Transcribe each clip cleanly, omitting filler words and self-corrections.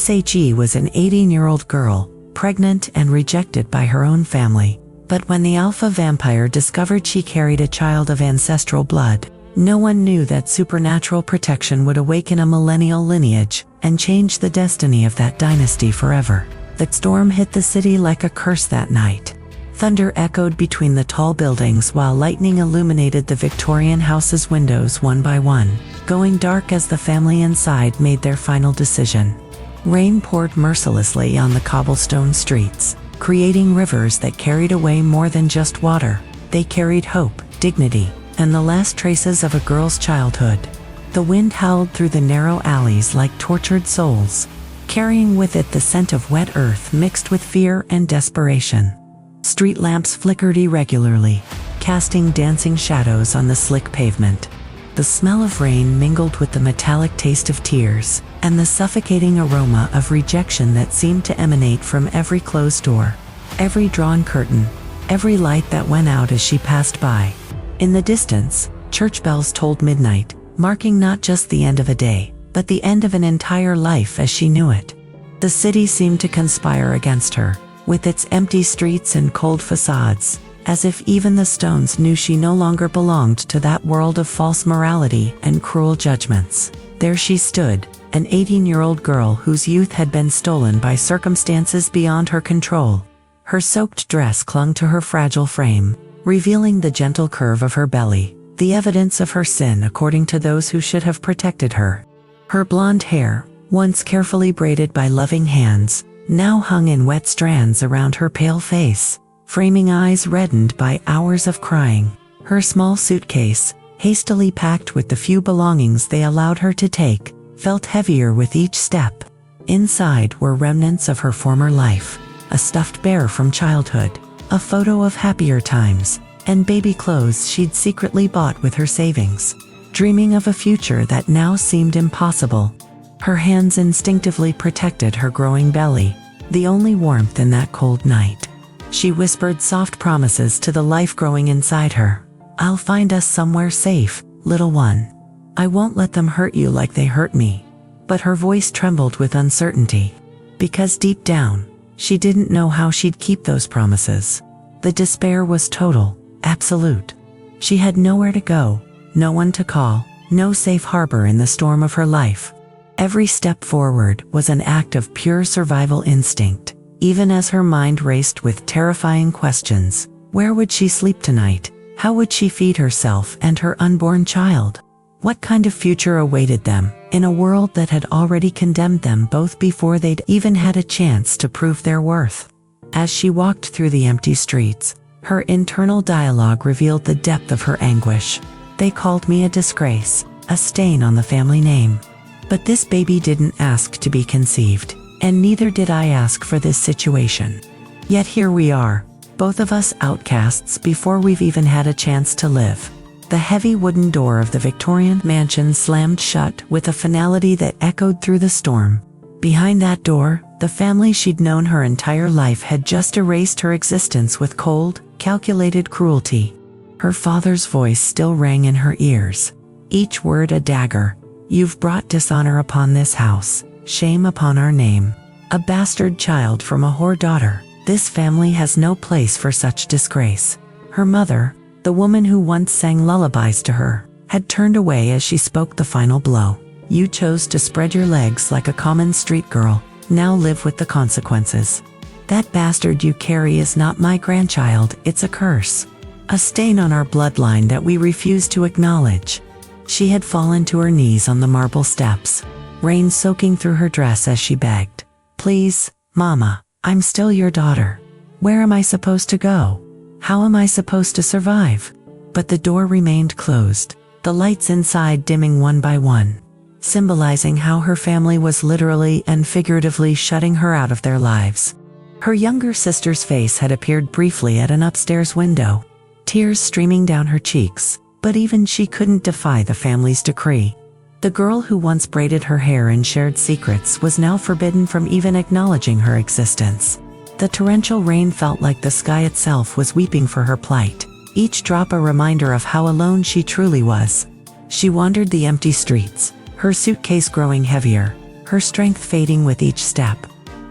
SHE was an 18-year-old girl, pregnant and rejected by her own family. But when the alpha vampire discovered she carried a child of ancestral blood, no one knew that supernatural protection would awaken a millennial lineage and change the destiny of that dynasty forever. The storm hit the city like a curse that night. Thunder echoed between the tall buildings while lightning illuminated the Victorian house's windows one by one, going dark as the family inside made their final decision. Rain poured mercilessly on the cobblestone streets, creating rivers that carried away more than just water. They carried hope, dignity, and the last traces of a girl's childhood. The wind howled through the narrow alleys like tortured souls, carrying with it the scent of wet earth mixed with fear and desperation. Street lamps flickered irregularly, casting dancing shadows on the slick pavement. The smell of rain mingled with the metallic taste of tears, and the suffocating aroma of rejection that seemed to emanate from every closed door, every drawn curtain, every light that went out as she passed by. In the distance, church bells tolled midnight, marking not just the end of a day, but the end of an entire life as she knew it. The city seemed to conspire against her, with its empty streets and cold facades, as if even the stones knew she no longer belonged to that world of false morality and cruel judgments. There she stood, an 18-year-old girl whose youth had been stolen by circumstances beyond her control. Her soaked dress clung to her fragile frame, revealing the gentle curve of her belly, the evidence of her sin according to those who should have protected her. Her blonde hair, once carefully braided by loving hands, now hung in wet strands around her pale face, framing eyes reddened by hours of crying. Her small suitcase, hastily packed with the few belongings they allowed her to take, felt heavier with each step. Inside were remnants of her former life, a stuffed bear from childhood, a photo of happier times, and baby clothes she'd secretly bought with her savings, dreaming of a future that now seemed impossible. Her hands instinctively protected her growing belly, the only warmth in that cold night. She whispered soft promises to the life growing inside her. "I'll find us somewhere safe, little one. I won't let them hurt you like they hurt me." But her voice trembled with uncertainty, because deep down, she didn't know how she'd keep those promises. The despair was total, absolute. She had nowhere to go, no one to call, no safe harbor in the storm of her life. Every step forward was an act of pure survival instinct, even as her mind raced with terrifying questions. Where would she sleep tonight? How would she feed herself and her unborn child? What kind of future awaited them, in a world that had already condemned them both before they'd even had a chance to prove their worth? As she walked through the empty streets, her internal dialogue revealed the depth of her anguish. "They called me a disgrace, a stain on the family name. But this baby didn't ask to be conceived, and neither did I ask for this situation. Yet here we are, both of us outcasts before we've even had a chance to live." The heavy wooden door of the Victorian mansion slammed shut with a finality that echoed through the storm. Behind that door, the family she'd known her entire life had just erased her existence with cold, calculated cruelty. Her father's voice still rang in her ears, each word a dagger. "You've brought dishonor upon this house, shame upon our name. A bastard child from a whore daughter. This family has no place for such disgrace." Her mother, the woman who once sang lullabies to her, had turned away as she spoke the final blow. "You chose to spread your legs like a common street girl. Now live with the consequences. That bastard you carry is not my grandchild, it's a curse. A stain on our bloodline that we refuse to acknowledge." She had fallen to her knees on the marble steps, rain soaking through her dress as she begged. "Please, Mama, I'm still your daughter. Where am I supposed to go? How am I supposed to survive?" But the door remained closed, the lights inside dimming one by one, symbolizing how her family was literally and figuratively shutting her out of their lives. Her younger sister's face had appeared briefly at an upstairs window, tears streaming down her cheeks, but even she couldn't defy the family's decree. The girl who once braided her hair and shared secrets was now forbidden from even acknowledging her existence. The torrential rain felt like the sky itself was weeping for her plight, each drop a reminder of how alone she truly was. She wandered the empty streets, her suitcase growing heavier, her strength fading with each step.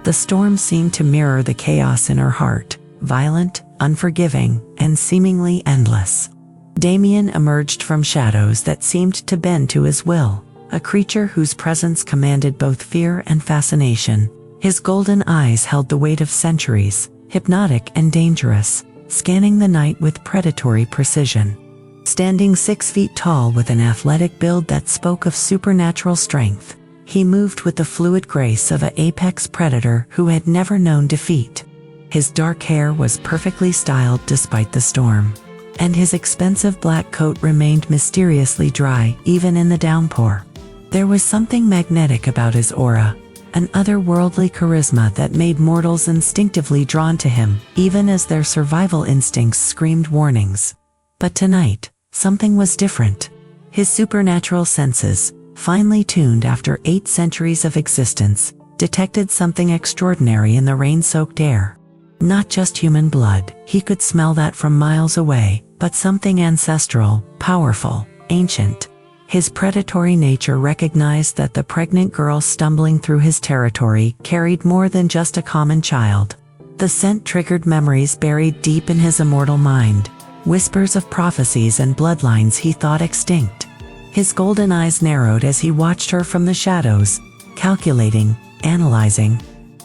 The storm seemed to mirror the chaos in her heart, violent, unforgiving, and seemingly endless. Damien emerged from shadows that seemed to bend to his will, a creature whose presence commanded both fear and fascination. His golden eyes held the weight of centuries, hypnotic and dangerous, scanning the night with predatory precision. Standing 6 feet tall with an athletic build that spoke of supernatural strength, he moved with the fluid grace of an apex predator who had never known defeat. His dark hair was perfectly styled despite the storm, and his expensive black coat remained mysteriously dry even in the downpour. There was something magnetic about his aura, an otherworldly charisma that made mortals instinctively drawn to him, even as their survival instincts screamed warnings. But tonight, something was different. His supernatural senses, finely tuned after 8 centuries of existence, detected something extraordinary in the rain-soaked air. Not just human blood, he could smell that from miles away, but something ancestral, powerful, ancient. His predatory nature recognized that the pregnant girl stumbling through his territory carried more than just a common child. The scent triggered memories buried deep in his immortal mind, whispers of prophecies and bloodlines he thought extinct. His golden eyes narrowed as he watched her from the shadows, calculating, analyzing.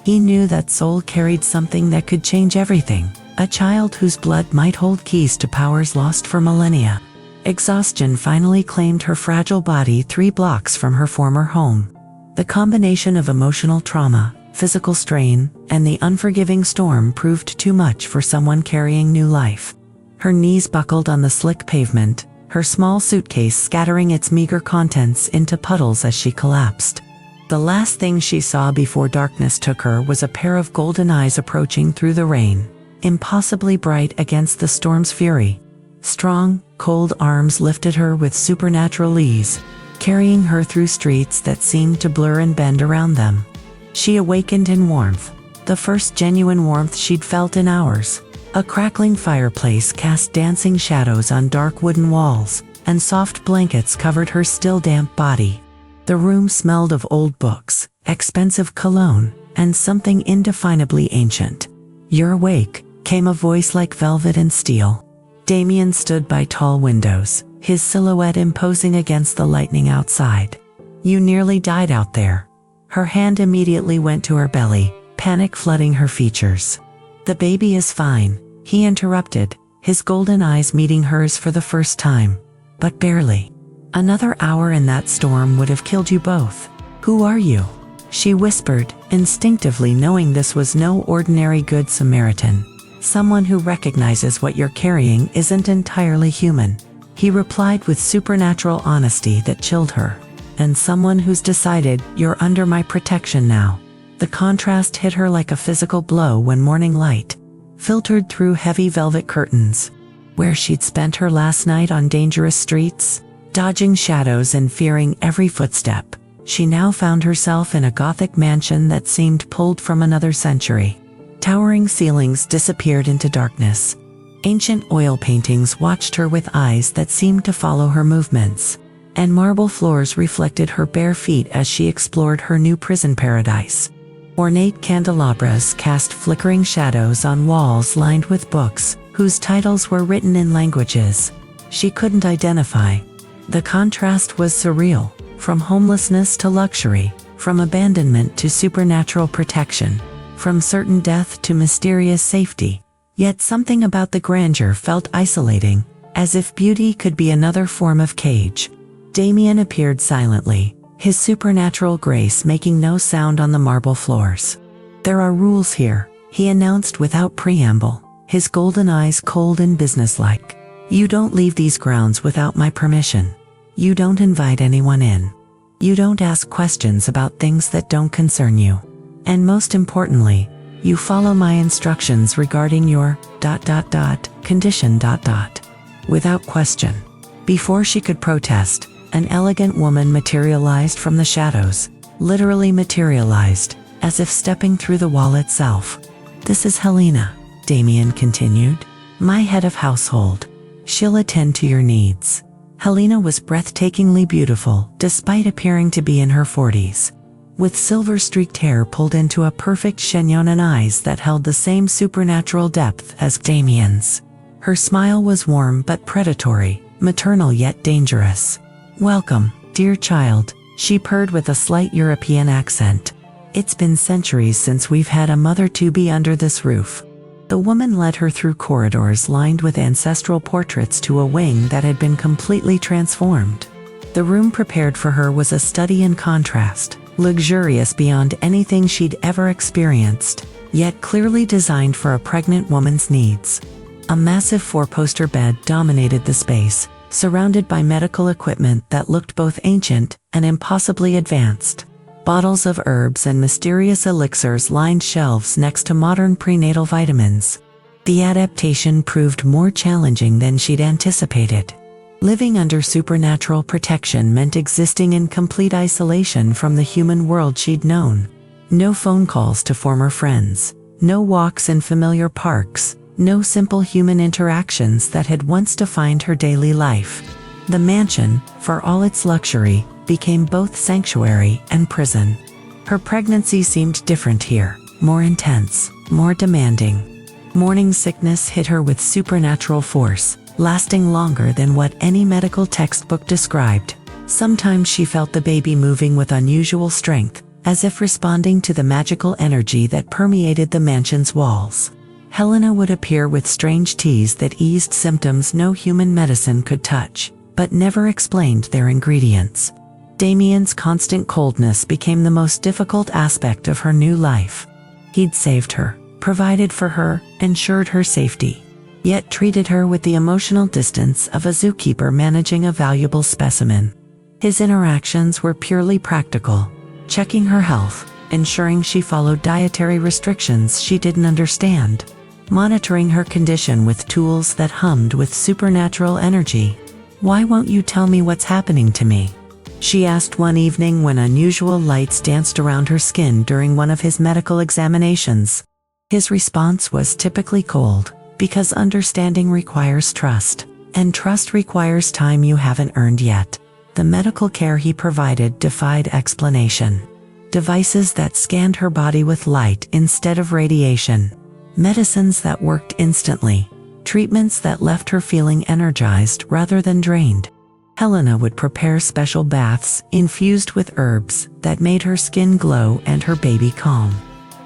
He knew that soul carried something that could change everything, a child whose blood might hold keys to powers lost for millennia. Exhaustion finally claimed her fragile body 3 blocks from her former home. The combination of emotional trauma, physical strain, and the unforgiving storm proved too much for someone carrying new life. Her knees buckled on the slick pavement, her small suitcase scattering its meager contents into puddles as she collapsed. The last thing she saw before darkness took her was a pair of golden eyes approaching through the rain, impossibly bright against the storm's fury. Strong, cold arms lifted her with supernatural ease, carrying her through streets that seemed to blur and bend around them. She awakened in warmth, the first genuine warmth she'd felt in hours. A crackling fireplace cast dancing shadows on dark wooden walls, and soft blankets covered her still damp body. The room smelled of old books, expensive cologne, and something indefinably ancient. "You're awake," came a voice like velvet and steel. Damien stood by tall windows, his silhouette imposing against the lightning outside. "You nearly died out there." Her hand immediately went to her belly, panic flooding her features. "The baby is fine," he interrupted, his golden eyes meeting hers for the first time. "But barely. Another hour in that storm would have killed you both. Who are you?" she whispered, instinctively knowing this was no ordinary Good Samaritan. "Someone who recognizes what you're carrying isn't entirely human," he replied with supernatural honesty that chilled her. "And someone who's decided, you're under my protection now." The contrast hit her like a physical blow when morning light filtered through heavy velvet curtains. Where she'd spent her last night on dangerous streets, dodging shadows and fearing every footstep, she now found herself in a Gothic mansion that seemed pulled from another century. Towering ceilings disappeared into darkness. Ancient oil paintings watched her with eyes that seemed to follow her movements, and marble floors reflected her bare feet as she explored her new prison paradise. Ornate candelabras cast flickering shadows on walls lined with books, whose titles were written in languages she couldn't identify. The contrast was surreal, from homelessness to luxury, from abandonment to supernatural protection, from certain death to mysterious safety. Yet something about the grandeur felt isolating, as if beauty could be another form of cage. Damien appeared silently, his supernatural grace making no sound on the marble floors. "There are rules here," he announced without preamble, his golden eyes cold and businesslike. "You don't leave these grounds without my permission. You don't invite anyone in. You don't ask questions about things that don't concern you. And most importantly, you follow my instructions regarding your ... condition ... without question." Before she could protest, an elegant woman materialized from the shadows, literally materialized, as if stepping through the wall itself. "This is Elena," Damien continued, "my head of household. She'll attend to your needs." Elena was breathtakingly beautiful, despite appearing to be in her 40s. with silver-streaked hair pulled into a perfect chignon and eyes that held the same supernatural depth as Damien's. Her smile was warm but predatory, maternal yet dangerous. "Welcome, dear child," she purred with a slight European accent. "It's been centuries since we've had a mother-to-be under this roof." The woman led her through corridors lined with ancestral portraits to a wing that had been completely transformed. The room prepared for her was a study in contrast, luxurious beyond anything she'd ever experienced, yet clearly designed for a pregnant woman's needs. A massive four-poster bed dominated the space, surrounded by medical equipment that looked both ancient and impossibly advanced. Bottles of herbs and mysterious elixirs lined shelves next to modern prenatal vitamins. The adaptation proved more challenging than she'd anticipated. Living under supernatural protection meant existing in complete isolation from the human world she'd known. No phone calls to former friends, no walks in familiar parks, no simple human interactions that had once defined her daily life. The mansion, for all its luxury, became both sanctuary and prison. Her pregnancy seemed different here, more intense, more demanding. Morning sickness hit her with supernatural force, lasting longer than what any medical textbook described. Sometimes she felt the baby moving with unusual strength, as if responding to the magical energy that permeated the mansion's walls. Helena would appear with strange teas that eased symptoms no human medicine could touch, but never explained their ingredients. Damien's constant coldness became the most difficult aspect of her new life. He'd saved her, provided for her, ensured her safety, yet treated her with the emotional distance of a zookeeper managing a valuable specimen. His interactions were purely practical, checking her health, ensuring she followed dietary restrictions she didn't understand, monitoring her condition with tools that hummed with supernatural energy. "Why won't you tell me what's happening to me?" she asked one evening when unusual lights danced around her skin during one of his medical examinations. His response was typically cold, because understanding requires trust, and trust requires time you haven't earned yet. The medical care he provided defied explanation. Devices that scanned her body with light instead of radiation. Medicines that worked instantly. Treatments that left her feeling energized rather than drained. Helena would prepare special baths infused with herbs that made her skin glow and her baby calm.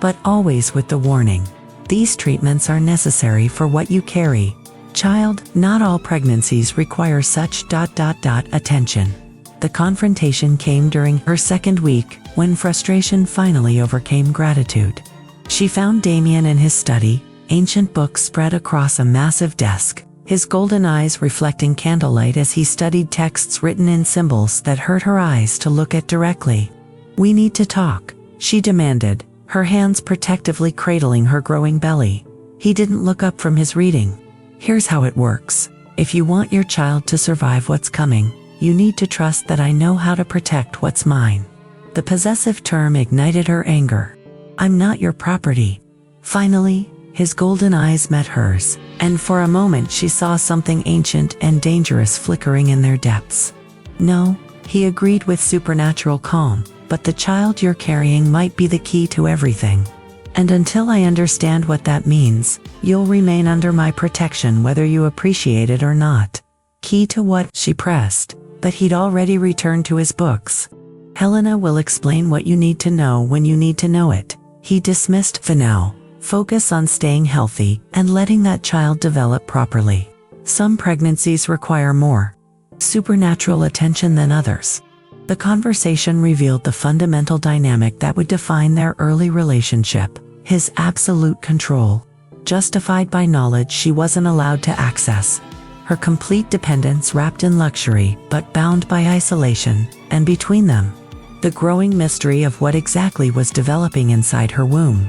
But always with the warning: these treatments are necessary for what you carry. Child, not all pregnancies require such attention. The confrontation came during her second week, when frustration finally overcame gratitude. She found Damien in his study, ancient books spread across a massive desk, his golden eyes reflecting candlelight as he studied texts written in symbols that hurt her eyes to look at directly. "We need to talk," she demanded, her hands protectively cradling her growing belly. He didn't look up from his reading. "Here's how it works. If you want your child to survive what's coming, you need to trust that I know how to protect what's mine." The possessive term ignited her anger. "I'm not your property." Finally, his golden eyes met hers, and for a moment she saw something ancient and dangerous flickering in their depths. "No," he agreed with supernatural calm, "but the child you're carrying might be the key to everything. And until I understand what that means, you'll remain under my protection whether you appreciate it or not." "Key to what?" she pressed, but he'd already returned to his books. "Helena will explain what you need to know when you need to know it," he dismissed. "For now, focus on staying healthy and letting that child develop properly. Some pregnancies require more supernatural attention than others." The conversation revealed the fundamental dynamic that would define their early relationship: his absolute control, justified by knowledge she wasn't allowed to access. Her complete dependence wrapped in luxury but bound by isolation, and between them, the growing mystery of what exactly was developing inside her womb.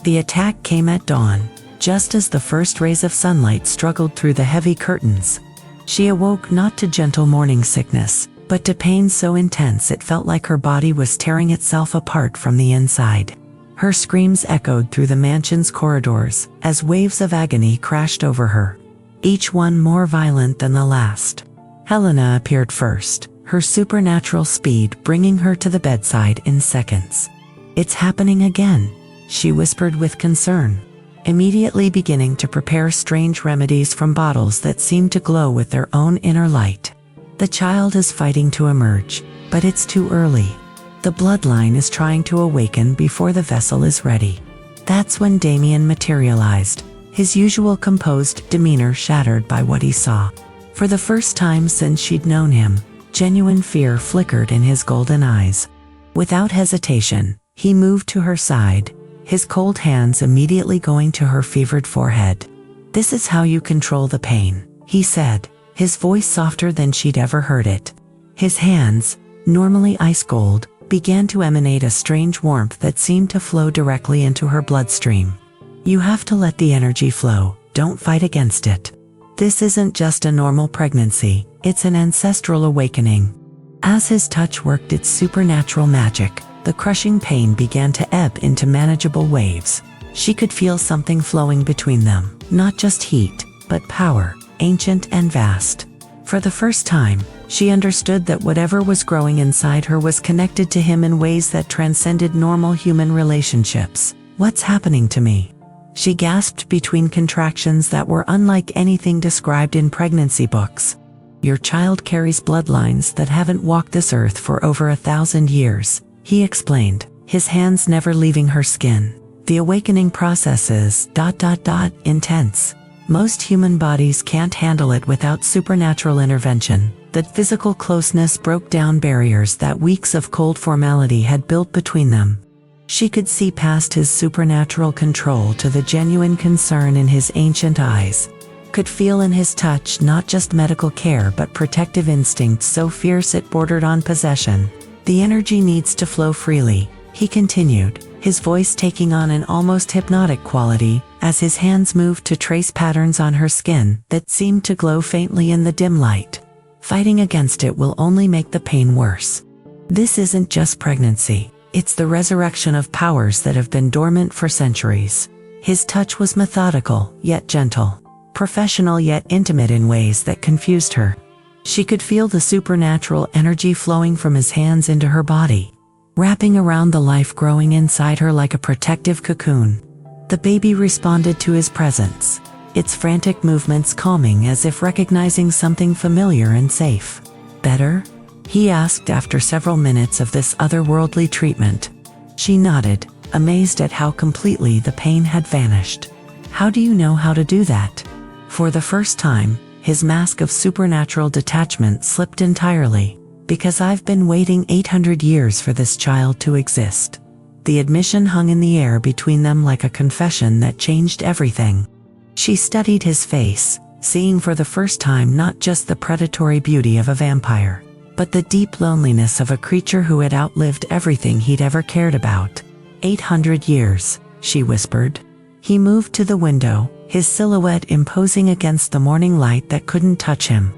The attack came at dawn, just as the first rays of sunlight struggled through the heavy curtains. She awoke not to gentle morning sickness, but to pain so intense it felt like her body was tearing itself apart from the inside. Her screams echoed through the mansion's corridors as waves of agony crashed over her, each one more violent than the last. Helena appeared first, her supernatural speed bringing her to the bedside in seconds. "It's happening again," she whispered with concern, immediately beginning to prepare strange remedies from bottles that seemed to glow with their own inner light. "The child is fighting to emerge, but it's too early. The bloodline is trying to awaken before the vessel is ready." That's when Damien materialized, his usual composed demeanor shattered by what he saw. For the first time since she'd known him, genuine fear flickered in his golden eyes. Without hesitation, he moved to her side, his cold hands immediately going to her fevered forehead. "This is how you control the pain," he said, his voice softer than she'd ever heard it. His hands, normally ice cold, began to emanate a strange warmth that seemed to flow directly into her bloodstream. "You have to let the energy flow, don't fight against it. This isn't just a normal pregnancy, it's an ancestral awakening." As his touch worked its supernatural magic, the crushing pain began to ebb into manageable waves. She could feel something flowing between them, not just heat, but power, ancient and vast. For the first time, she understood that whatever was growing inside her was connected to him in ways that transcended normal human relationships. "What's happening to me?" she gasped between contractions that were unlike anything described in pregnancy books. "Your child carries bloodlines that haven't walked this earth for over 1,000 years, he explained, his hands never leaving her skin. "The awakening process is ... intense. Most human bodies can't handle it without supernatural intervention." That physical closeness broke down barriers that weeks of cold formality had built between them. She could see past his supernatural control to the genuine concern in his ancient eyes. Could feel in his touch not just medical care but protective instinct so fierce it bordered on possession. "The energy needs to flow freely," he continued, his voice taking on an almost hypnotic quality, as his hands moved to trace patterns on her skin that seemed to glow faintly in the dim light. "Fighting against it will only make the pain worse. This isn't just pregnancy, it's the resurrection of powers that have been dormant for centuries." His touch was methodical, yet gentle, professional yet intimate in ways that confused her. She could feel the supernatural energy flowing from his hands into her body, wrapping around the life growing inside her like a protective cocoon. The baby responded to his presence, its frantic movements calming as if recognizing something familiar and safe. "Better?" he asked after several minutes of this otherworldly treatment. She nodded, amazed at how completely the pain had vanished. "How do you know how to do that?" For the first time, his mask of supernatural detachment slipped entirely. "Because I've been waiting 800 years for this child to exist." The admission hung in the air between them like a confession that changed everything. She studied his face, seeing for the first time not just the predatory beauty of a vampire, but the deep loneliness of a creature who had outlived everything he'd ever cared about. 800 years, she whispered. He moved to the window, his silhouette imposing against the morning light that couldn't touch him.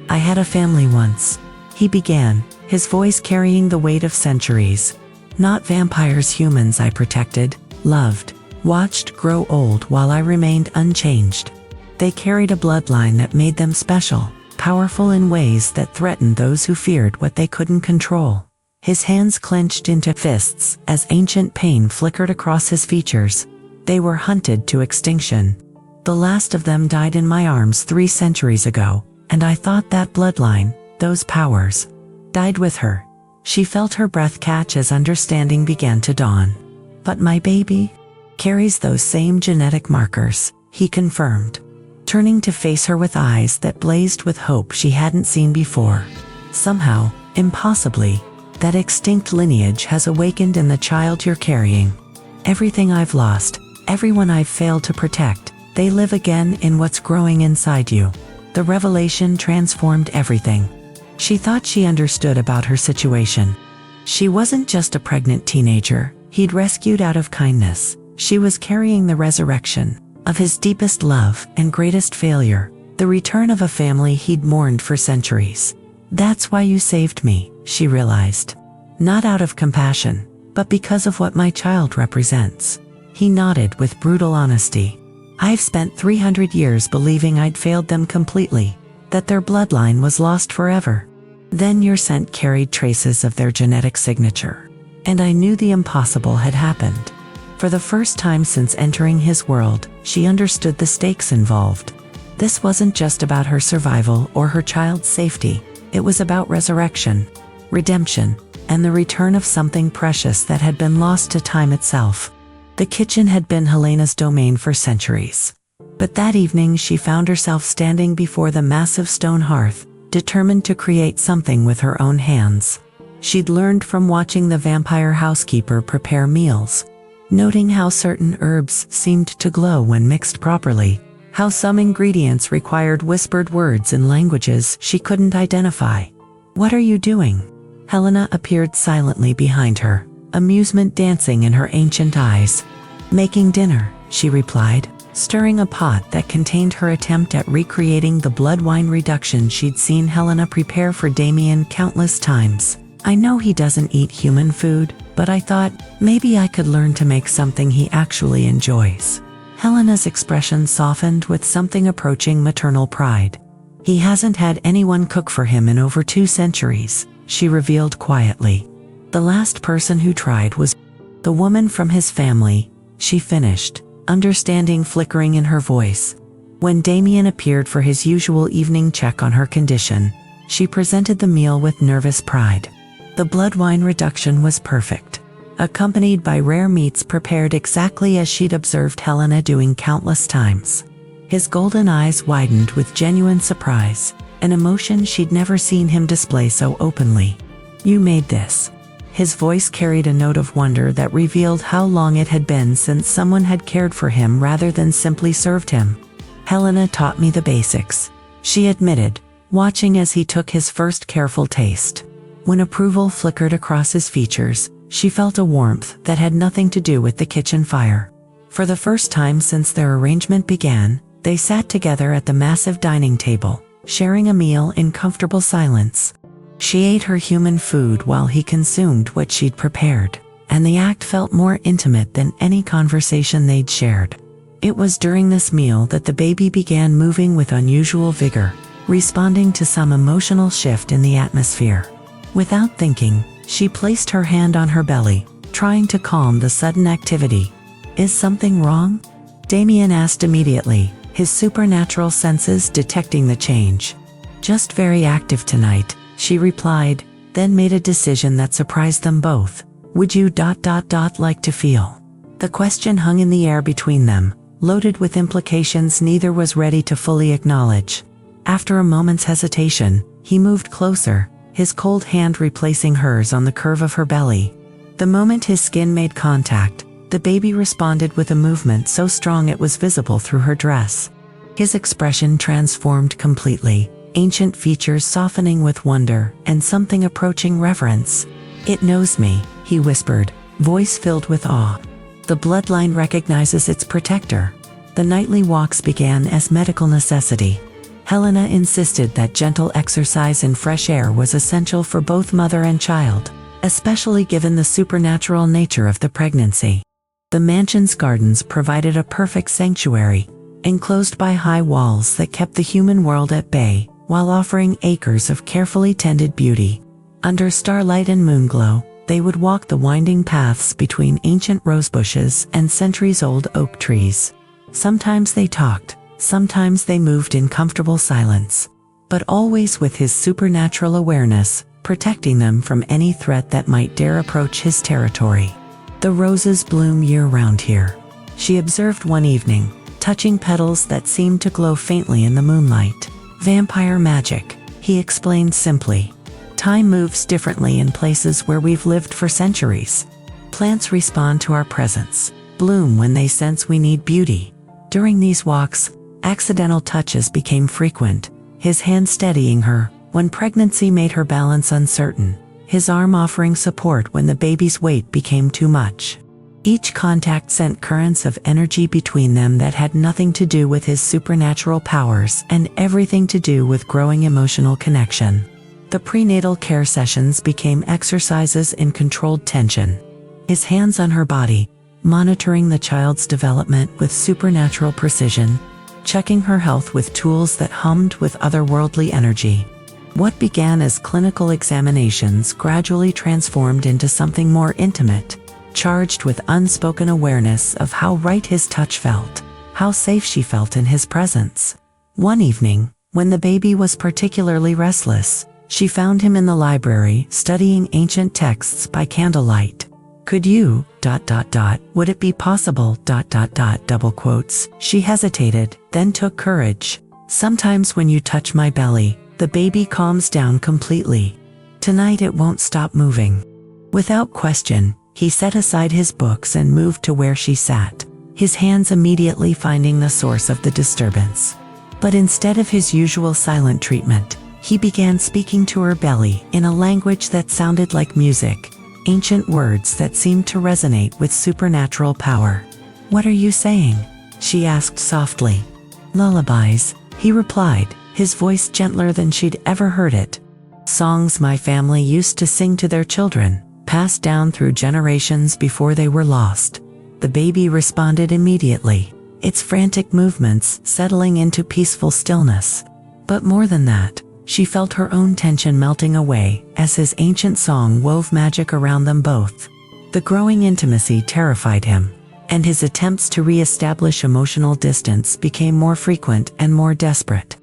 "I had a family once," he began, his voice carrying the weight of centuries. "Not vampires, humans I protected, loved, watched grow old while I remained unchanged. They carried a bloodline that made them special, powerful in ways that threatened those who feared what they couldn't control." His hands clenched into fists as ancient pain flickered across his features. "They were hunted to extinction. The last of them died in my arms 3 centuries ago, and I thought that bloodline, those powers, died with her." She felt her breath catch as understanding began to dawn. "But my baby carries those same genetic markers," he confirmed, turning to face her with eyes that blazed with hope she hadn't seen before. "Somehow, impossibly, that extinct lineage has awakened in the child you're carrying. Everything I've lost, everyone I've failed to protect, they live again in what's growing inside you." The revelation transformed everything. She thought she understood about her situation. She wasn't just a pregnant teenager he'd rescued out of kindness. She was carrying the resurrection of his deepest love and greatest failure, the return of a family he'd mourned for centuries. "That's why you saved me," she realized. "Not out of compassion, but because of what my child represents." He nodded with brutal honesty. "I've spent 300 years believing I'd failed them completely, that their bloodline was lost forever. Then your scent carried traces of their genetic signature. And I knew the impossible had happened. For the first time since entering his world, she understood the stakes involved. This wasn't just about her survival or her child's safety. It was about resurrection, redemption, and the return of something precious that had been lost to time itself. The kitchen had been Elena's domain for centuries. But that evening she found herself standing before the massive stone hearth, determined to create something with her own hands. She'd learned from watching the vampire housekeeper prepare meals, noting how certain herbs seemed to glow when mixed properly, how some ingredients required whispered words in languages she couldn't identify. "What are you doing?" Helena appeared silently behind her, amusement dancing in her ancient eyes. "Making dinner," she replied, stirring a pot that contained her attempt at recreating the blood wine reduction she'd seen Helena prepare for Damien countless times. "I know he doesn't eat human food, but I thought maybe I could learn to make something he actually enjoys." Helena's expression softened with something approaching maternal pride. "He hasn't had anyone cook for him in over 2 centuries, she revealed quietly. "The last person who tried was the woman from his family," she finished, understanding flickering in her voice. When Damien appeared for his usual evening check on her condition, she presented the meal with nervous pride. The blood wine reduction was perfect, accompanied by rare meats prepared exactly as she'd observed Helena doing countless times. His golden eyes widened with genuine surprise, an emotion she'd never seen him display so openly. "You made this." His voice carried a note of wonder that revealed how long it had been since someone had cared for him rather than simply served him. "Helena taught me the basics," she admitted, watching as he took his first careful taste. When approval flickered across his features, she felt a warmth that had nothing to do with the kitchen fire. For the first time since their arrangement began, they sat together at the massive dining table, sharing a meal in comfortable silence. She ate her human food while he consumed what she'd prepared, and the act felt more intimate than any conversation they'd shared. It was during this meal that the baby began moving with unusual vigor, responding to some emotional shift in the atmosphere. Without thinking, she placed her hand on her belly, trying to calm the sudden activity. "Is something wrong?" Damien asked immediately, his supernatural senses detecting the change. "Just very active tonight," she replied, then made a decision that surprised them both. "Would you like to feel?" The question hung in the air between them, loaded with implications neither was ready to fully acknowledge. After a moment's hesitation, he moved closer, his cold hand replacing hers on the curve of her belly. The moment his skin made contact, the baby responded with a movement so strong it was visible through her dress. His expression transformed completely, ancient features softening with wonder and something approaching reverence. "It knows me," he whispered, voice filled with awe. "The bloodline recognizes its protector." The nightly walks began as medical necessity. Helena insisted that gentle exercise in fresh air was essential for both mother and child, especially given the supernatural nature of the pregnancy. The mansion's gardens provided a perfect sanctuary, enclosed by high walls that kept the human world at bay, while offering acres of carefully tended beauty. Under starlight and moonglow, they would walk the winding paths between ancient rosebushes and centuries-old oak trees. Sometimes they talked, sometimes they moved in comfortable silence, but always with his supernatural awareness, protecting them from any threat that might dare approach his territory. "The roses bloom year-round here," she observed one evening, touching petals that seemed to glow faintly in the moonlight. "Vampire magic," he explained simply. "Time moves differently in places where we've lived for centuries. Plants respond to our presence, bloom when they sense we need beauty." During these walks, accidental touches became frequent, his hand steadying her when pregnancy made her balance uncertain, his arm offering support when the baby's weight became too much. Each contact sent currents of energy between them that had nothing to do with his supernatural powers and everything to do with growing emotional connection. The prenatal care sessions became exercises in controlled tension. His hands on her body, monitoring the child's development with supernatural precision, checking her health with tools that hummed with otherworldly energy. What began as clinical examinations gradually transformed into something more intimate, charged with unspoken awareness of how right his touch felt, how safe she felt in his presence. One evening, when the baby was particularly restless, she found him in the library studying ancient texts by candlelight. Could you, would it be possible, double quotes. She hesitated, then took courage. Sometimes when you touch my belly, the baby calms down completely. Tonight it won't stop moving. Without question, he set aside his books and moved to where she sat, his hands immediately finding the source of the disturbance. But instead of his usual silent treatment, he began speaking to her belly in a language that sounded like music, ancient words that seemed to resonate with supernatural power. "What are you saying?" she asked softly. "Lullabies," he replied, his voice gentler than she'd ever heard it. "Songs my family used to sing to their children, passed down through generations before they were lost." The baby responded immediately, its frantic movements settling into peaceful stillness. But more than that, she felt her own tension melting away as his ancient song wove magic around them both. The growing intimacy terrified him, and his attempts to re-establish emotional distance became more frequent and more desperate.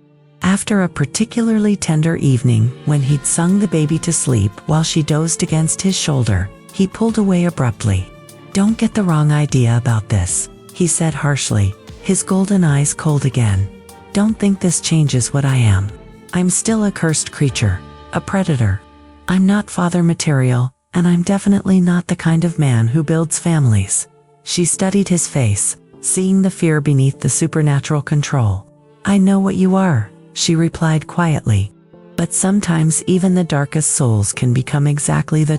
After a particularly tender evening when he'd sung the baby to sleep while she dozed against his shoulder, he pulled away abruptly. "Don't get the wrong idea about this," he said harshly, his golden eyes cold again. "Don't think this changes what I am. I'm still a cursed creature, a predator. I'm not father material, and I'm definitely not the kind of man who builds families." She studied his face, seeing the fear beneath the supernatural control. "I know what you are," she replied quietly. "But sometimes even the darkest souls can become exactly the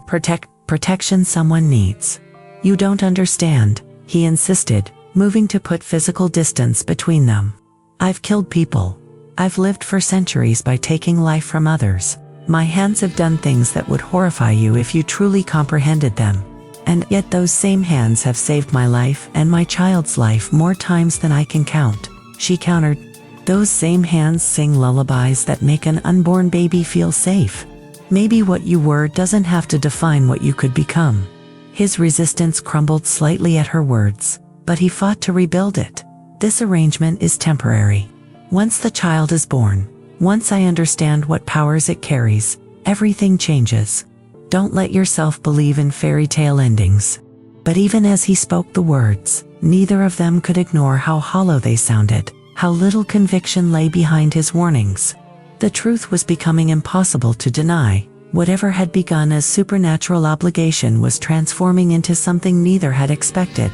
protection someone needs." "You don't understand," he insisted, moving to put physical distance between them. "I've killed people. I've lived for centuries by taking life from others. My hands have done things that would horrify you if you truly comprehended them. And yet those same hands have saved my life and my child's life more times than I can count," she countered. "Those same hands sing lullabies that make an unborn baby feel safe. Maybe what you were doesn't have to define what you could become." His resistance crumbled slightly at her words, but he fought to rebuild it. "This arrangement is temporary. Once the child is born, once I understand what powers it carries, everything changes. Don't let yourself believe in fairy tale endings." But even as he spoke the words, neither of them could ignore how hollow they sounded, how little conviction lay behind his warnings. The truth was becoming impossible to deny. Whatever had begun as supernatural obligation was transforming into something neither had expected.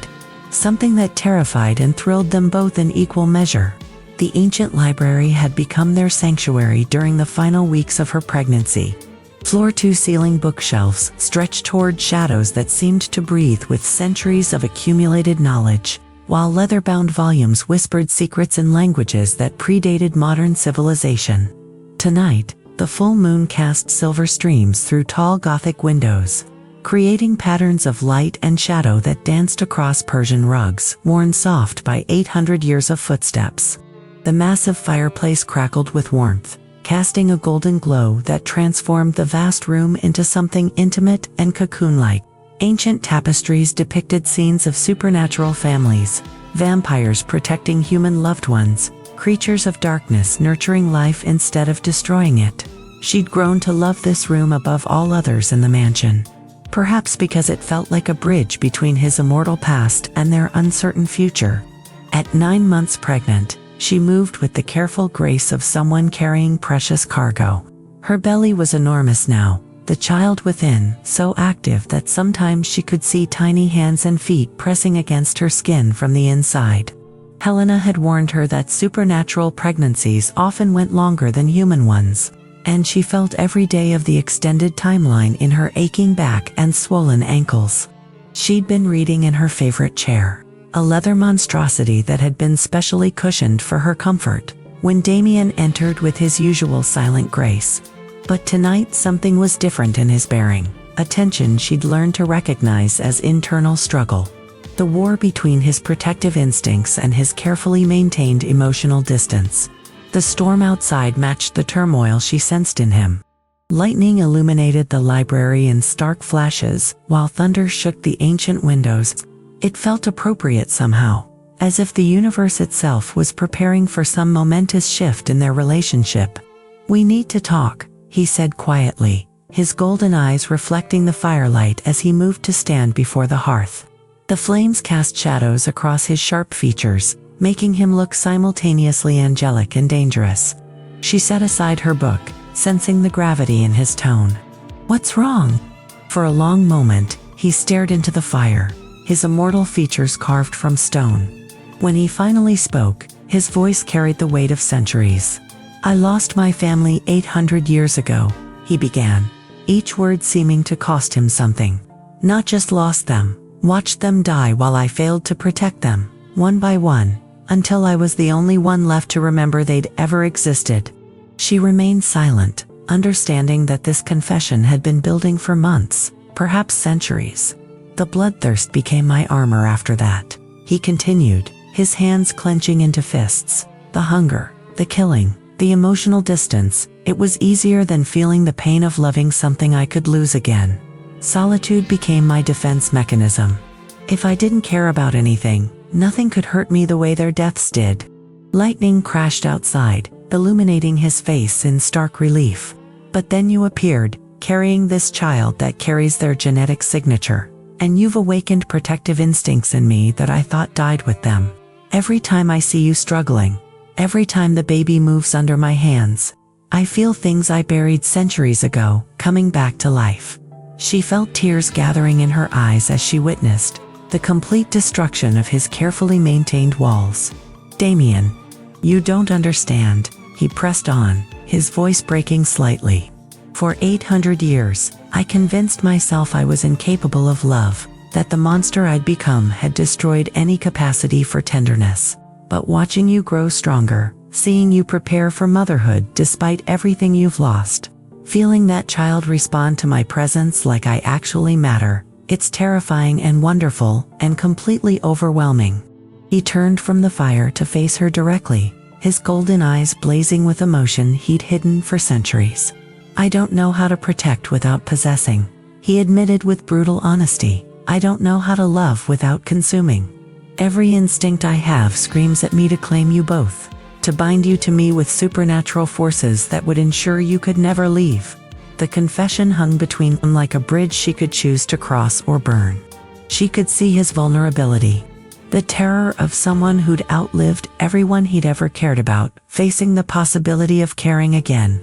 Something that terrified and thrilled them both in equal measure. The ancient library had become their sanctuary during the final weeks of her pregnancy. Floor-to-ceiling bookshelves stretched toward shadows that seemed to breathe with centuries of accumulated knowledge, while leather-bound volumes whispered secrets in languages that predated modern civilization. Tonight, the full moon cast silver streams through tall Gothic windows, creating patterns of light and shadow that danced across Persian rugs worn soft by 800 years of footsteps. The massive fireplace crackled with warmth, casting a golden glow that transformed the vast room into something intimate and cocoon-like. Ancient tapestries depicted scenes of supernatural families, vampires protecting human loved ones, creatures of darkness nurturing life instead of destroying it. She'd grown to love this room above all others in the mansion. Perhaps because it felt like a bridge between his immortal past and their uncertain future. At 9 months pregnant, she moved with the careful grace of someone carrying precious cargo. Her belly was enormous now, the child within so active that sometimes she could see tiny hands and feet pressing against her skin from the inside. Helena had warned her that supernatural pregnancies often went longer than human ones, and she felt every day of the extended timeline in her aching back and swollen ankles. She'd been reading in her favorite chair, a leather monstrosity that had been specially cushioned for her comfort, when Damien entered with his usual silent grace. But tonight something was different in his bearing, a tension she'd learned to recognize as internal struggle. The war between his protective instincts and his carefully maintained emotional distance. The storm outside matched the turmoil she sensed in him. Lightning illuminated the library in stark flashes, while thunder shook the ancient windows. It felt appropriate somehow, as if the universe itself was preparing for some momentous shift in their relationship. "We need to talk," he said quietly, his golden eyes reflecting the firelight as he moved to stand before the hearth. The flames cast shadows across his sharp features, making him look simultaneously angelic and dangerous. She set aside her book, sensing the gravity in his tone. "What's wrong?" For a long moment, he stared into the fire, his immortal features carved from stone. When he finally spoke, his voice carried the weight of centuries. "I lost my family 800 years ago," he began, each word seeming to cost him something. "Not just lost them, watched them die while I failed to protect them, one by one, until I was the only one left to remember they'd ever existed." She remained silent, understanding that this confession had been building for months, perhaps centuries. "The bloodthirst became my armor after that," he continued, his hands clenching into fists. "The hunger, the killing, the emotional distance, it was easier than feeling the pain of loving something I could lose again. Solitude became my defense mechanism. If I didn't care about anything, nothing could hurt me the way their deaths did." Lightning crashed outside, illuminating his face in stark relief. "But then you appeared, carrying this child that carries their genetic signature, and you've awakened protective instincts in me that I thought died with them. Every time I see you struggling, every time the baby moves under my hands, I feel things I buried centuries ago, coming back to life." She felt tears gathering in her eyes as she witnessed the complete destruction of his carefully maintained walls. "Damien, you don't understand," he pressed on, his voice breaking slightly. "For 800 years, I convinced myself I was incapable of love, that the monster I'd become had destroyed any capacity for tenderness. But watching you grow stronger, seeing you prepare for motherhood despite everything you've lost, feeling that child respond to my presence like I actually matter, it's terrifying and wonderful and completely overwhelming." He turned from the fire to face her directly, his golden eyes blazing with emotion he'd hidden for centuries. "I don't know how to protect without possessing," he admitted with brutal honesty. "I don't know how to love without consuming. Every instinct I have screams at me to claim you both, to bind you to me with supernatural forces that would ensure you could never leave." The confession hung between them like a bridge she could choose to cross or burn. She could see his vulnerability, the terror of someone who'd outlived everyone he'd ever cared about, facing the possibility of caring again.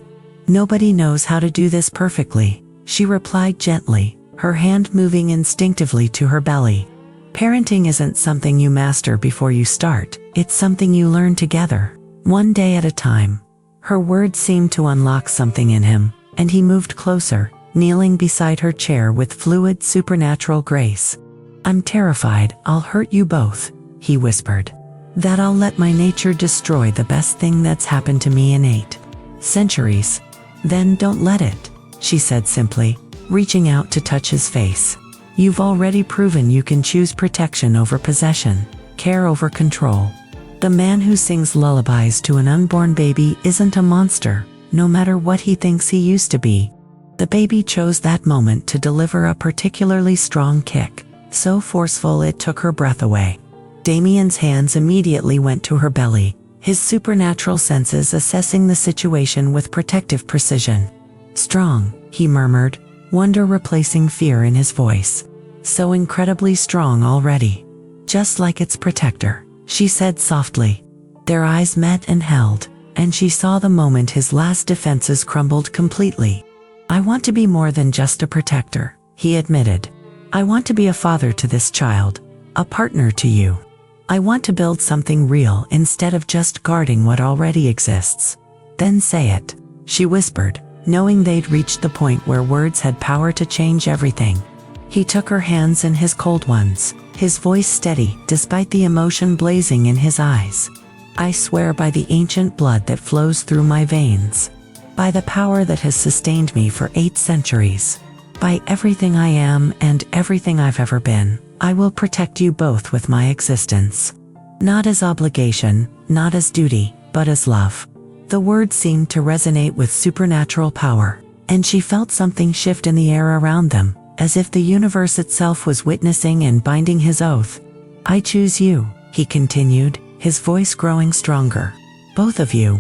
"Nobody knows how to do this perfectly," she replied gently, her hand moving instinctively to her belly. "Parenting isn't something you master before you start, it's something you learn together, one day at a time." Her words seemed to unlock something in him, and he moved closer, kneeling beside her chair with fluid supernatural grace. "I'm terrified I'll hurt you both," he whispered. "That I'll let my nature destroy the best thing that's happened to me in 8 centuries. Then don't let it," she said simply, reaching out to touch his face. "You've already proven you can choose protection over possession, care over control. The man who sings lullabies to an unborn baby isn't a monster, no matter what he thinks he used to be." The baby chose that moment to deliver a particularly strong kick, so forceful it took her breath away. Damien's hands immediately went to her belly, his supernatural senses assessing the situation with protective precision. "Strong," he murmured, wonder replacing fear in his voice. "So incredibly strong already. Just like its protector," she said softly. Their eyes met and held, and she saw the moment his last defenses crumbled completely. "I want to be more than just a protector," he admitted. "I want to be a father to this child, a partner to you. I want to build something real instead of just guarding what already exists." "Then say it," she whispered, knowing they'd reached the point where words had power to change everything. He took her hands in his cold ones, his voice steady despite the emotion blazing in his eyes. "I swear by the ancient blood that flows through my veins, by the power that has sustained me for 8 centuries, by everything I am and everything I've ever been, I will protect you both with my existence. Not as obligation, not as duty, but as love. The word seemed to resonate with supernatural power, and she felt something shift in the air around them, as if the universe itself was witnessing and binding his oath. "I choose you," he continued, his voice growing stronger. "Both of you.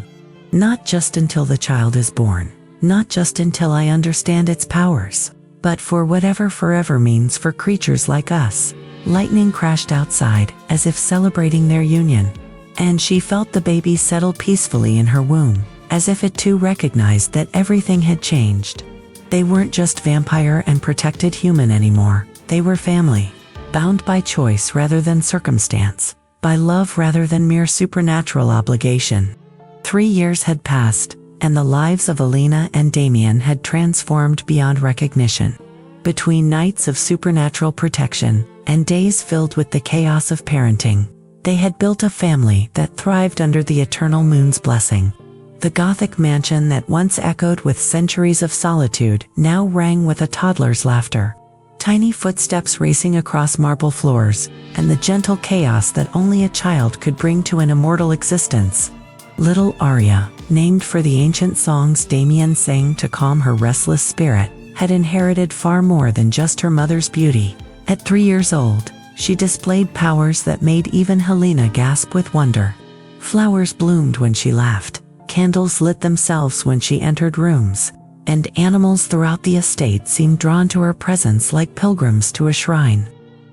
Not just until the child is born, not just until I understand its powers, but for whatever forever means for creatures like us." Lightning crashed outside, as if celebrating their union, and she felt the baby settle peacefully in her womb, as if it too recognized that everything had changed. They weren't just vampire and protected human anymore, they were family, bound by choice rather than circumstance, by love rather than mere supernatural obligation. 3 years had passed, and the lives of Elena and Damien had transformed beyond recognition. Between nights of supernatural protection and days filled with the chaos of parenting, they had built a family that thrived under the eternal moon's blessing. The Gothic mansion that once echoed with centuries of solitude now rang with a toddler's laughter, tiny footsteps racing across marble floors, and the gentle chaos that only a child could bring to an immortal existence. Little Arya, named for the ancient songs Damien sang to calm her restless spirit, had inherited far more than just her mother's beauty. At 3 years old, she displayed powers that made even Helena gasp with wonder. Flowers bloomed when she laughed, candles lit themselves when she entered rooms, and animals throughout the estate seemed drawn to her presence like pilgrims to a shrine.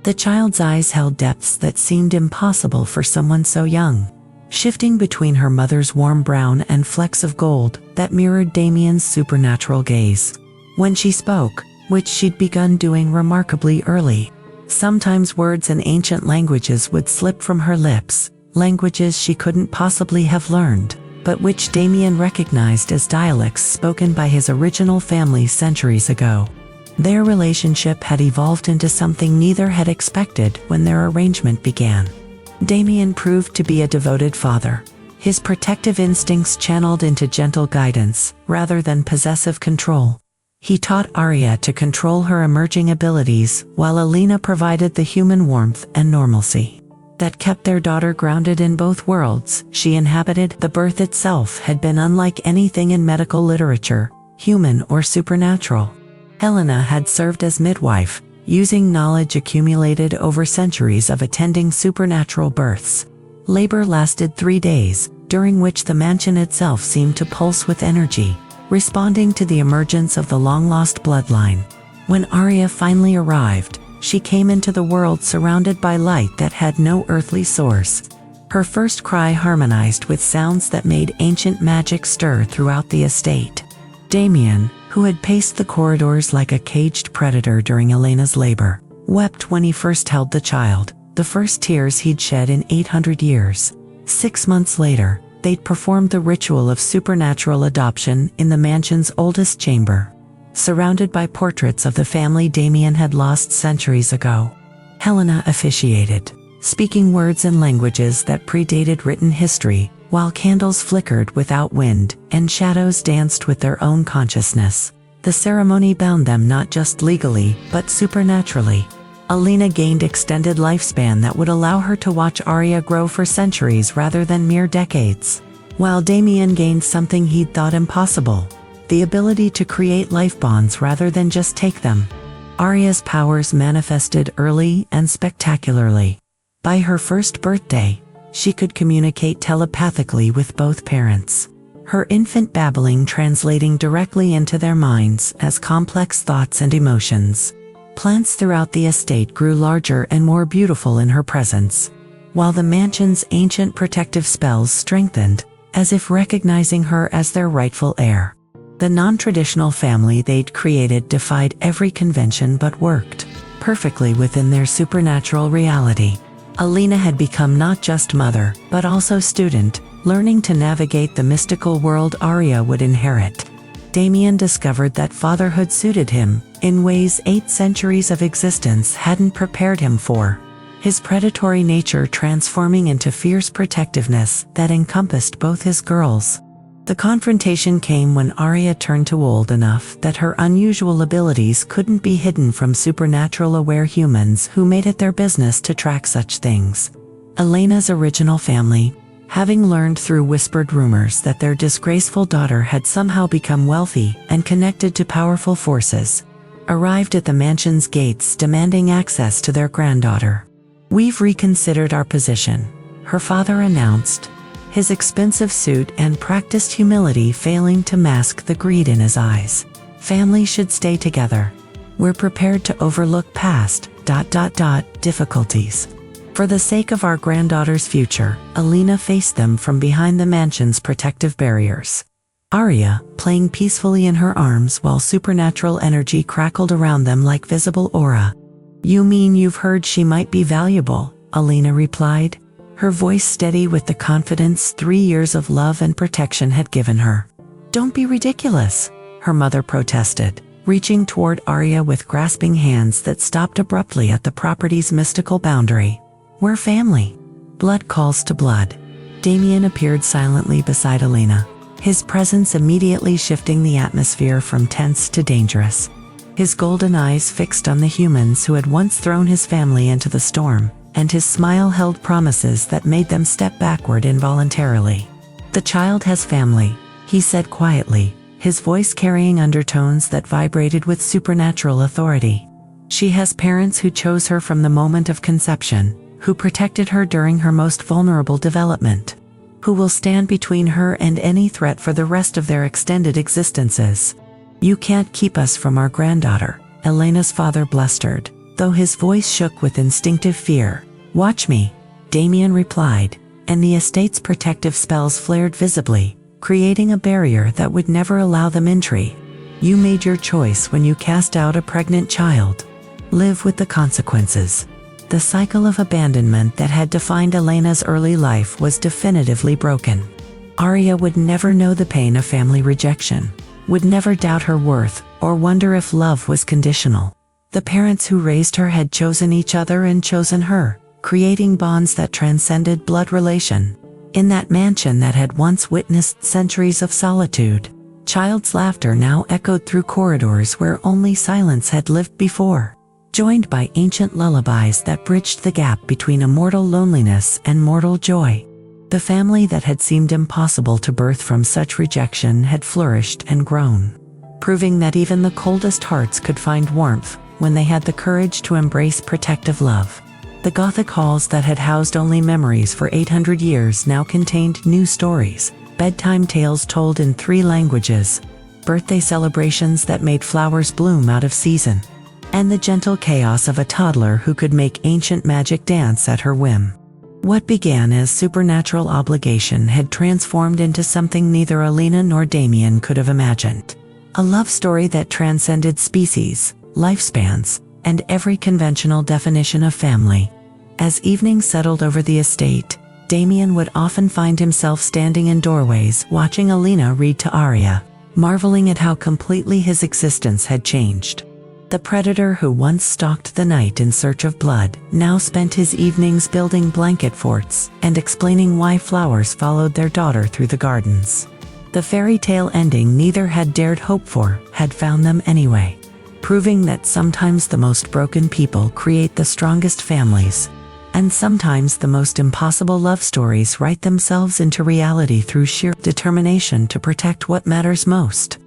The child's eyes held depths that seemed impossible for someone so young, shifting between her mother's warm brown and flecks of gold that mirrored Damien's supernatural gaze. When she spoke, which she'd begun doing remarkably early, sometimes words in ancient languages would slip from her lips, languages she couldn't possibly have learned, but which Damien recognized as dialects spoken by his original family centuries ago. Their relationship had evolved into something neither had expected when their arrangement began. Damien proved to be a devoted father, his protective instincts channeled into gentle guidance rather than possessive control. He taught Arya to control her emerging abilities, while Elena provided the human warmth and normalcy that kept their daughter grounded in both worlds she inhabited. The birth itself had been unlike anything in medical literature, human or supernatural. Elena had served as midwife, using knowledge accumulated over centuries of attending supernatural births. Labor lasted 3 days, during which the mansion itself seemed to pulse with energy, responding to the emergence of the long-lost bloodline. When Arya finally arrived, she came into the world surrounded by light that had no earthly source. Her first cry harmonized with sounds that made ancient magic stir throughout the estate. Damien, who had paced the corridors like a caged predator during Elena's labor, wept when he first held the child, the first tears he'd shed in 800 years. 6 months later, they'd performed the ritual of supernatural adoption in the mansion's oldest chamber, surrounded by portraits of the family Damien had lost centuries ago. Helena officiated, speaking words and languages that predated written history, while candles flickered without wind and shadows danced with their own consciousness. The ceremony bound them not just legally, but supernaturally. Elena gained extended lifespan that would allow her to watch Arya grow for centuries rather than mere decades, while Damien gained something he'd thought impossible: the ability to create life bonds rather than just take them. Arya's powers manifested early and spectacularly. By her first birthday, she could communicate telepathically with both parents, her infant babbling translating directly into their minds as complex thoughts and emotions. Plants throughout the estate grew larger and more beautiful in her presence, while the mansion's ancient protective spells strengthened, as if recognizing her as their rightful heir. The non-traditional family they'd created defied every convention but worked perfectly within their supernatural reality. Elena had become not just mother, but also student, learning to navigate the mystical world Arya would inherit. Damien discovered that fatherhood suited him in ways 8 centuries of existence hadn't prepared him for, his predatory nature transforming into fierce protectiveness that encompassed both his girls. The confrontation came when Arya turned too old enough that her unusual abilities couldn't be hidden from supernatural-aware humans who made it their business to track such things. Elena's original family, having learned through whispered rumors that their disgraceful daughter had somehow become wealthy and connected to powerful forces, arrived at the mansion's gates demanding access to their granddaughter. "We've reconsidered our position," her father announced, his expensive suit and practiced humility failing to mask the greed in his eyes. "Family should stay together. We're prepared to overlook past ... difficulties. For the sake of our granddaughter's future." Elena faced them from behind the mansion's protective barriers, Arya playing peacefully in her arms while supernatural energy crackled around them like visible aura. "You mean you've heard she might be valuable?" Elena replied, her voice steady with the confidence 3 years of love and protection had given her. "Don't be ridiculous," her mother protested, reaching toward Arya with grasping hands that stopped abruptly at the property's mystical boundary. "We're family. Blood calls to blood." Damien appeared silently beside Elena, his presence immediately shifting the atmosphere from tense to dangerous. His golden eyes fixed on the humans who had once thrown his family into the storm, and his smile held promises that made them step backward involuntarily. "The child has family," he said quietly, his voice carrying undertones that vibrated with supernatural authority. "She has parents who chose her from the moment of conception, who protected her during her most vulnerable development, who will stand between her and any threat for the rest of their extended existences. You can't keep us from our granddaughter," Elena's father blustered, though his voice shook with instinctive fear. "Watch me," Damien replied, and the estate's protective spells flared visibly, creating a barrier that would never allow them entry. "You made your choice when you cast out a pregnant child. Live with the consequences." The cycle of abandonment that had defined Elena's early life was definitively broken. Arya would never know the pain of family rejection, would never doubt her worth, or wonder if love was conditional. The parents who raised her had chosen each other and chosen her, creating bonds that transcended blood relation. In that mansion that had once witnessed centuries of solitude, child's laughter now echoed through corridors where only silence had lived before, joined by ancient lullabies that bridged the gap between immortal loneliness and mortal joy. The family that had seemed impossible to birth from such rejection had flourished and grown, proving that even the coldest hearts could find warmth when they had the courage to embrace protective love. The Gothic halls that had housed only memories for 800 years now contained new stories, bedtime tales told in 3 languages, birthday celebrations that made flowers bloom out of season, and the gentle chaos of a toddler who could make ancient magic dance at her whim. What began as supernatural obligation had transformed into something neither Elena nor Damien could have imagined. A love story that transcended species, lifespans, and every conventional definition of family. As evening settled over the estate, Damien would often find himself standing in doorways watching Elena read to Arya, marveling at how completely his existence had changed. The predator who once stalked the night in search of blood now spent his evenings building blanket forts and explaining why flowers followed their daughter through the gardens. The fairy tale ending neither had dared hope for had found them anyway, proving that sometimes the most broken people create the strongest families, and sometimes the most impossible love stories write themselves into reality through sheer determination to protect what matters most.